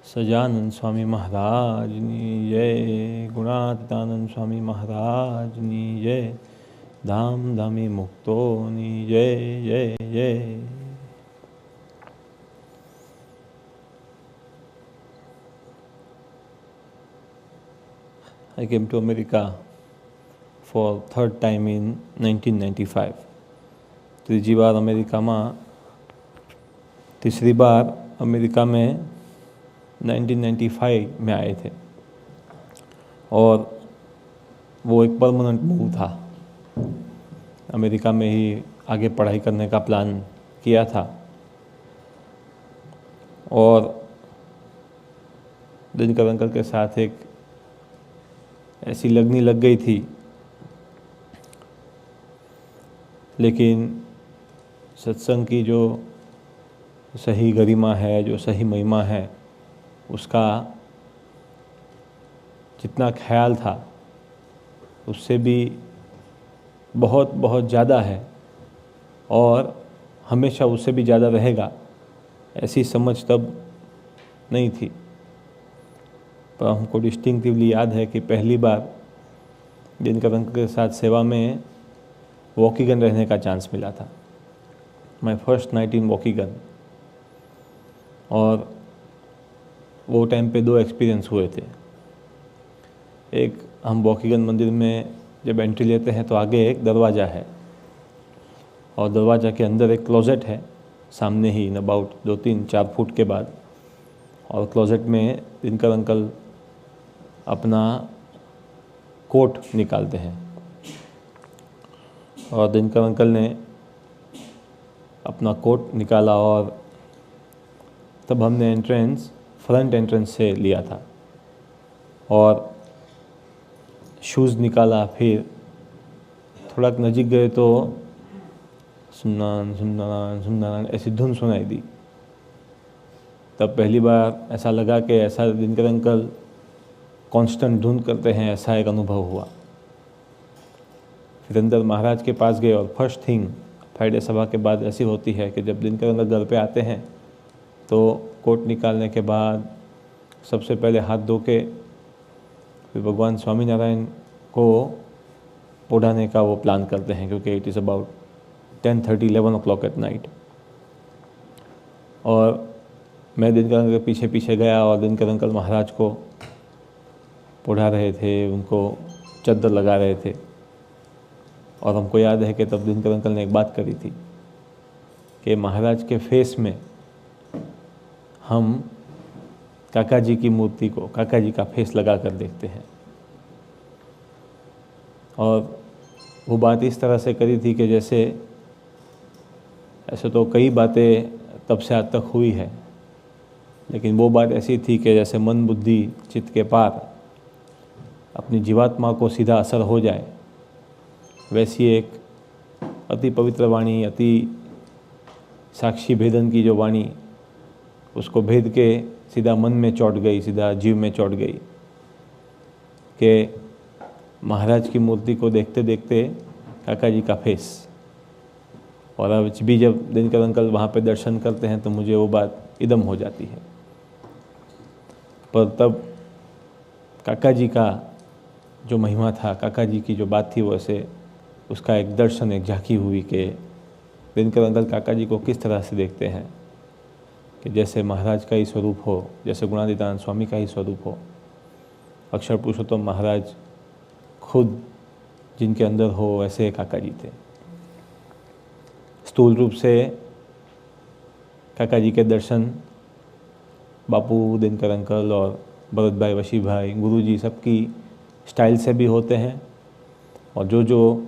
सजानंद स्वामी महाराजनी जय। गुणातीतानंद स्वामी महाराजनी जय। धाम धामी मुक्तोनी जय जय जय। I came to America for third time in 1995. तीसरी बार अमेरिका में 1995 में आए थे और वो एक परमानेंट मूव था। अमेरिका में ही आगे पढ़ाई करने का प्लान किया था और दिनकर अंकल के साथ एक ऐसी लगनी लग गई थी, लेकिन सत्संग की जो सही गरिमा है, जो सही महिमा है, उसका जितना ख्याल था उससे भी बहुत बहुत ज़्यादा है और हमेशा उससे भी ज़्यादा रहेगा, ऐसी समझ तब नहीं थी। पर हमको डिस्टिंक्टिवली याद है कि पहली बार दिनकर अंकल के साथ सेवा में वॉकीगन रहने का चांस मिला था। My first night in Waukegan. और वो टाइम पे दो एक्सपीरियंस हुए थे। एक, हम वॉकीगन मंदिर में जब एंट्री लेते हैं तो आगे एक दरवाज़ा है और दरवाज़ा के अंदर एक क्लोजेट है सामने ही, इन अबाउट 2-3-4 फुट के बाद। और क्लोजेट में दिनकर अंकल अपना कोट निकालते हैं और दिनकर अंकल ने अपना कोट निकाला और तब हमने फ्रंट एंट्रेंस से लिया था और शूज़ निकाला। फिर थोड़ा नज़दीक गए तो सुन्नान सुन्नान सुन्नान ऐसी धुन सुनाई दी। तब पहली बार ऐसा लगा कि ऐसा दिनकर अंकल कांस्टेंट धुन करते हैं, ऐसा एक अनुभव हुआ। फिर अंदर महाराज के पास गए और फर्स्ट थिंग फ्राइडे सभा के बाद ऐसी होती है कि जब दिनकर अंकल घर पे आते हैं तो कोट निकालने के बाद सबसे पहले हाथ धो के फिर भगवान स्वामीनारायण को उठाने का वो प्लान करते हैं, क्योंकि it is about 10:30-11 o'clock at night. और मैं दिनकर अंकल के पीछे पीछे गया और दिनकर अंकल महाराज को पढ़ा रहे थे, उनको चद्दर लगा रहे थे। और हमको याद है कि तब दिनकर अंकल ने एक बात करी थी कि महाराज के फेस में हम काका जी की मूर्ति को, काका जी का फेस लगा कर देखते हैं। और वो बात इस तरह से करी थी कि जैसे ऐसे तो कई बातें तब से आज तक हुई है, लेकिन वो बात ऐसी थी कि जैसे मन बुद्धि चित्त के पार अपनी जीवात्मा को सीधा असर हो जाए, वैसी एक अति पवित्र वाणी, अति साक्षी भेदन की जो वाणी, उसको भेद के सीधा मन में चौंट गई, सीधा जीव में चौंट गई कि महाराज की मूर्ति को देखते देखते काका जी का फेस। और आज भी जब दिनकर अंकल वहाँ पे दर्शन करते हैं तो मुझे वो बात इदम हो जाती है। पर तब काका जी का जो महिमा था, काका जी की जो बात थी, वैसे उसका एक दर्शन, एक झांकी हुई कि दिनकर अंकल काका जी को किस तरह से देखते हैं कि जैसे महाराज का ही स्वरूप हो, जैसे गुणातीतानंद स्वामी का ही स्वरूप हो, अक्षर पुरुषोत्तम महाराज खुद जिनके अंदर हो, वैसे काका जी थे। स्थूल रूप से काका जी के दर्शन बापू, दिनकर अंकल और भरत भाई, वशी भाई, गुरु जी सबकी स्टाइल से भी होते हैं। और जो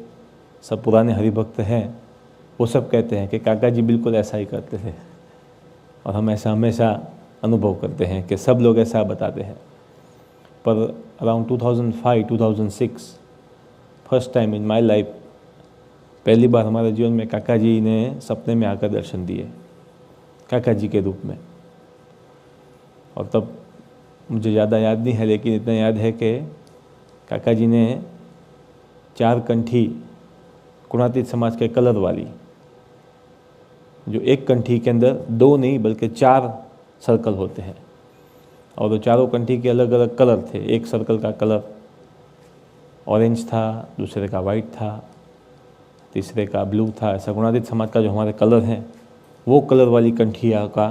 सब पुराने हरिभक्त हैं वो सब कहते हैं कि काका जी बिल्कुल ऐसा ही करते थे। और हम ऐसा हमेशा अनुभव करते हैं कि सब लोग ऐसा बताते हैं। पर around 2005-2006 first time in my life, पहली बार हमारे जीवन में काका जी ने सपने में आकर दर्शन दिए, काका जी के रूप में। और तब मुझे ज़्यादा याद नहीं है, लेकिन इतना याद है कि काका जी ने 4 कंठी गुणातीत समाज के कलर वाली, जो एक कंठी के अंदर 2 नहीं बल्कि 4 सर्कल होते हैं, और वो चारों कंठी के अलग अलग कलर थे। एक सर्कल का कलर ऑरेंज था, दूसरे का वाइट था, तीसरे का ब्लू था। ऐसा गुणातीत समाज का जो हमारे कलर हैं वो कलर वाली कंठिया का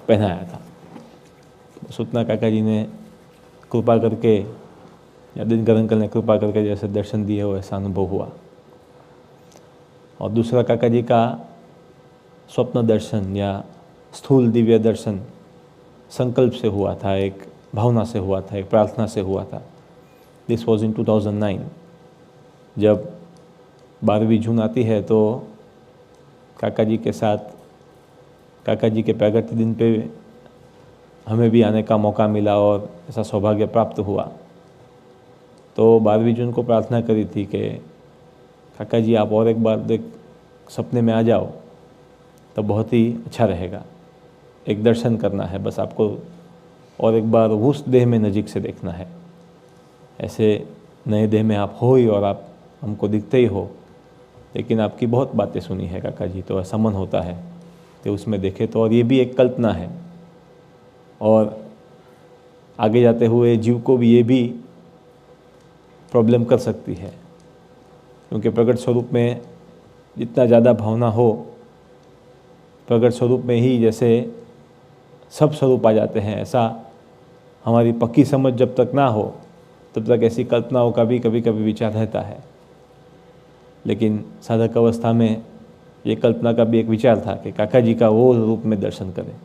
पहनाया था। सुतना काका जी ने कृपा करके या दिनकर अंकल ने कृपा करके जैसे दर्शन दिए हो ऐसा अनुभव हुआ। और दूसरा काका जी का स्वप्न दर्शन या स्थूल दिव्य दर्शन संकल्प से हुआ था, एक भावना से हुआ था, एक प्रार्थना से हुआ था। This was in 2009। जब 12वीं जून आती है तो काका जी के साथ, काका जी के प्रगति दिन पे हमें भी आने का मौका मिला और ऐसा सौभाग्य प्राप्त हुआ। तो 12वीं जून को प्रार्थना करी थी कि काका जी आप और एक बार सपने में आ जाओ तो बहुत ही अच्छा रहेगा। एक दर्शन करना है बस आपको, और एक बार उस देह में नज़दीक से देखना है। ऐसे नए देह में आप हो ही और आप हमको दिखते ही हो, लेकिन आपकी बहुत बातें सुनी है काका जी, तो ऐसा मन होता है कि उसमें देखे तो। और ये भी एक कल्पना है और आगे जाते हुए जीव को भी ये भी प्रॉब्लम कर सकती है, क्योंकि प्रकट स्वरूप में जितना ज़्यादा भावना हो, प्रकट स्वरूप में ही जैसे सब स्वरूप आ जाते हैं, ऐसा हमारी पक्की समझ जब तक ना हो तब तक ऐसी कल्पनाओं का भी कभी कभी विचार रहता है। लेकिन साधक अवस्था में ये कल्पना का भी एक विचार था कि काका जी का वो रूप में दर्शन करें।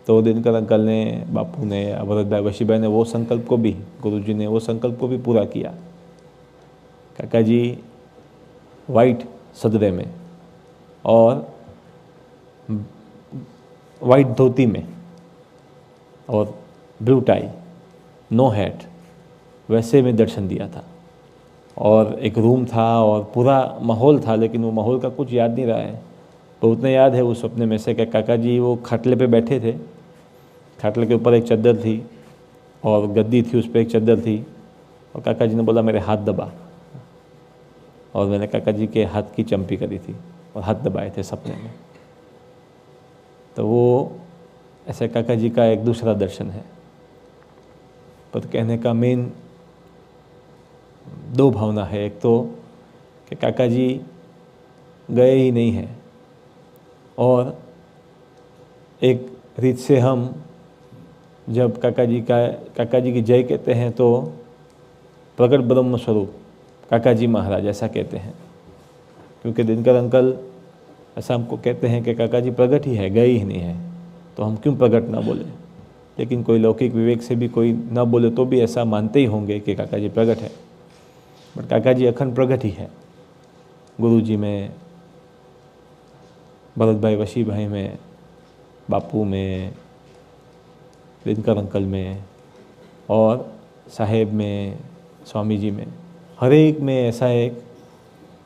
तो दिनकर अंकल ने, बापू ने, भरत भाई, वशी भाई ने वो संकल्प को भी, गुरु जी ने वो संकल्प को भी पूरा किया। काका जी वाइट सदरे में और वाइट धोती में और ब्लू टाई, नो हैट, वैसे में दर्शन दिया था। और एक रूम था और पूरा माहौल था, लेकिन वो माहौल का कुछ याद नहीं रहा है। तो उतना याद है उस सपने में से कि काका जी वो खाटले पे बैठे थे, खाटले के ऊपर एक चद्दर थी और गद्दी थी, उस पर एक चद्दर थी, और काका जी ने बोला मेरे हाथ दबा, और मैंने काका जी के हाथ की चंपी करी थी और हाथ दबाए थे सपने में। तो वो ऐसे काका जी का एक दूसरा दर्शन है। पर कहने का मेन दो भावना है। एक तो कि काका जी गए ही नहीं हैं, और एक रीत से हम जब काका जी की जय कहते हैं तो प्रकट ब्रह्म स्वरूप काका जी महाराज ऐसा कहते हैं, क्योंकि दिनकर अंकल ऐसा हमको कहते हैं कि काका जी प्रकट ही है, गए ही नहीं है, तो हम क्यों प्रकट ना बोले। लेकिन कोई लौकिक विवेक से भी कोई ना बोले तो भी ऐसा मानते ही होंगे कि काका जी प्रकट है। बट काका जी अखंड प्रकट ही है, गुरु जी में, भरत भाई, वशी भाई में, बापू में, दिनकर अंकल में, और साहेब में, स्वामी जी में, हर एक में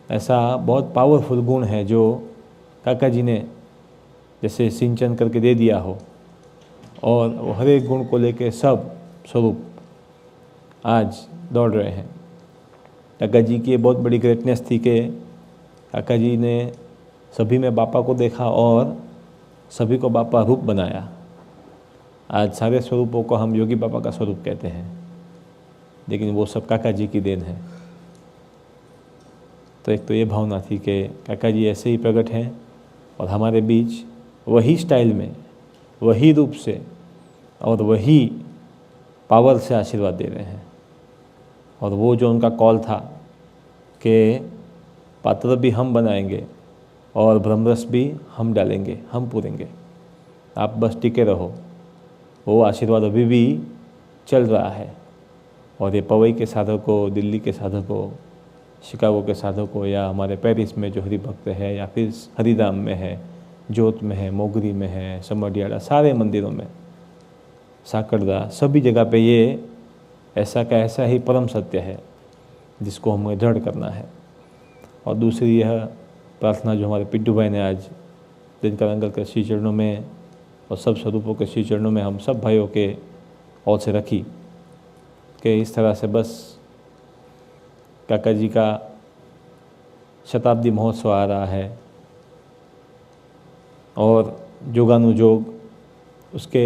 ऐसा बहुत पावरफुल गुण है जो काका जी ने जैसे सिंचन करके दे दिया हो, और वो हर एक गुण को लेके सब स्वरूप आज दौड़ रहे हैं। काका जी की बहुत बड़ी ग्रेटनेस थी कि काका जी ने सभी में बापा को देखा और सभी को बापा रूप बनाया। आज सारे स्वरूपों को हम योगी बाबा का स्वरूप कहते हैं, लेकिन वो सब काका जी की देन है। तो एक तो ये भावना थी कि काका जी ऐसे ही प्रकट हैं और हमारे बीच वही स्टाइल में, वही रूप से और वही पावर से आशीर्वाद दे रहे हैं। और वो जो उनका कॉल था कि पात्र भी हम बनाएंगे और ब्रह्मरस भी हम डालेंगे, हम पूरेंगे, आप बस टिके रहो, वो आशीर्वाद अभी भी चल रहा है। और ये पवई के साधकों, दिल्ली के साधकों, शिकागो के साधकों, या हमारे पेरिस में जो हरिभक्त है, या फिर हरिधाम में है, जोत में है, मोगरी में है, समडियाड़ा, सारे मंदिरों में, साकरदा, सभी जगह पे ये ऐसा का ऐसा ही परम सत्य है जिसको हमें दृढ़ करना है। और दूसरी यह प्रार्थना जो हमारे पिड्डू भाई ने आज दिनकर अंकल के श्री चरणों में और सब स्वरूपों के श्री चरणों में हम सब भाइयों के ओर से रखी कि इस तरह से बस काका जी का शताब्दी महोत्सव आ रहा है और जोगानुजोग उसके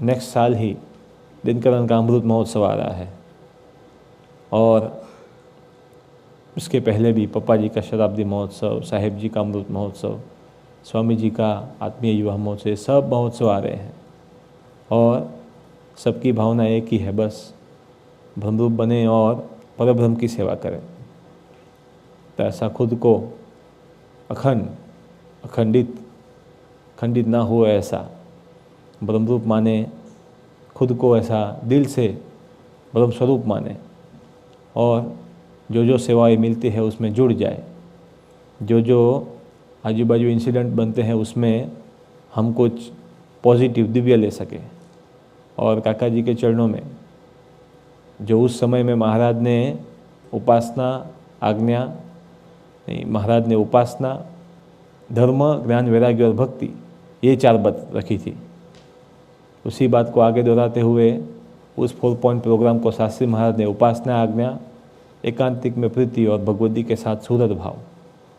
नेक्स्ट साल ही दिनकरन का अमृत महोत्सव आ रहा है और इसके पहले भी पप्पा जी का शताब्दी महोत्सव, साहेब जी का अमृत महोत्सव, स्वामी जी का आत्मीय युवा महोत्सव, सब महोत्सव आ रहे हैं और सबकी भावना एक ही है, बस ब्रह्मरूप बने और परब्रह्म की सेवा करें। तो ऐसा खुद को खंडित ना हो, ऐसा ब्रह्मरूप माने, खुद को ऐसा दिल से ब्रह्म स्वरूप माने और जो सेवाएं मिलती है उसमें जुड़ जाए। जो आजू बाजू इंसिडेंट बनते हैं उसमें हम कुछ पॉजिटिव दिव्य ले सके। और काका जी के चरणों में जो उस समय में महाराज ने उपासना, धर्म, ज्ञान, वैराग्य और भक्ति, ये 4 बात रखी थी, उसी बात को आगे दोहराते हुए उस 4 पॉइंट प्रोग्राम को शास्त्री महाराज ने उपासना, आज्ञा, एकांतिक में प्रीति और भगवती के साथ सूरत भाव,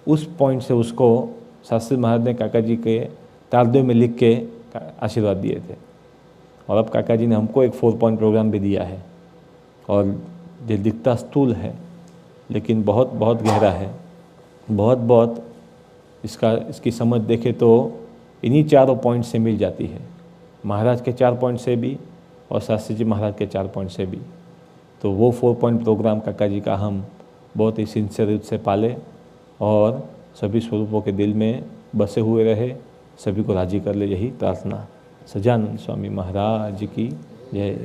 उस पॉइंट से उसको शास्त्री महाराज ने काका जी के तारदों में लिख के आशीर्वाद दिए थे। और अब काका जी ने हमको एक 4 पॉइंट प्रोग्राम भी दिया है और जो दिखता स्थूल है लेकिन बहुत बहुत गहरा है, बहुत इसकी समझ देखे तो इन्हीं 4 पॉइंट से मिल जाती है, महाराज के 4 पॉइंट से भी और शास्त्री जी महाराज के 4 पॉइंट से भी। तो वो 4 पॉइंट प्रोग्राम काका जी का हम बहुत ही सिंसियर रूप से पाले और सभी स्वरूपों के दिल में बसे हुए रहे, सभी को राजी कर ले, यही प्रार्थना। सजानंद स्वामी महाराज की जय।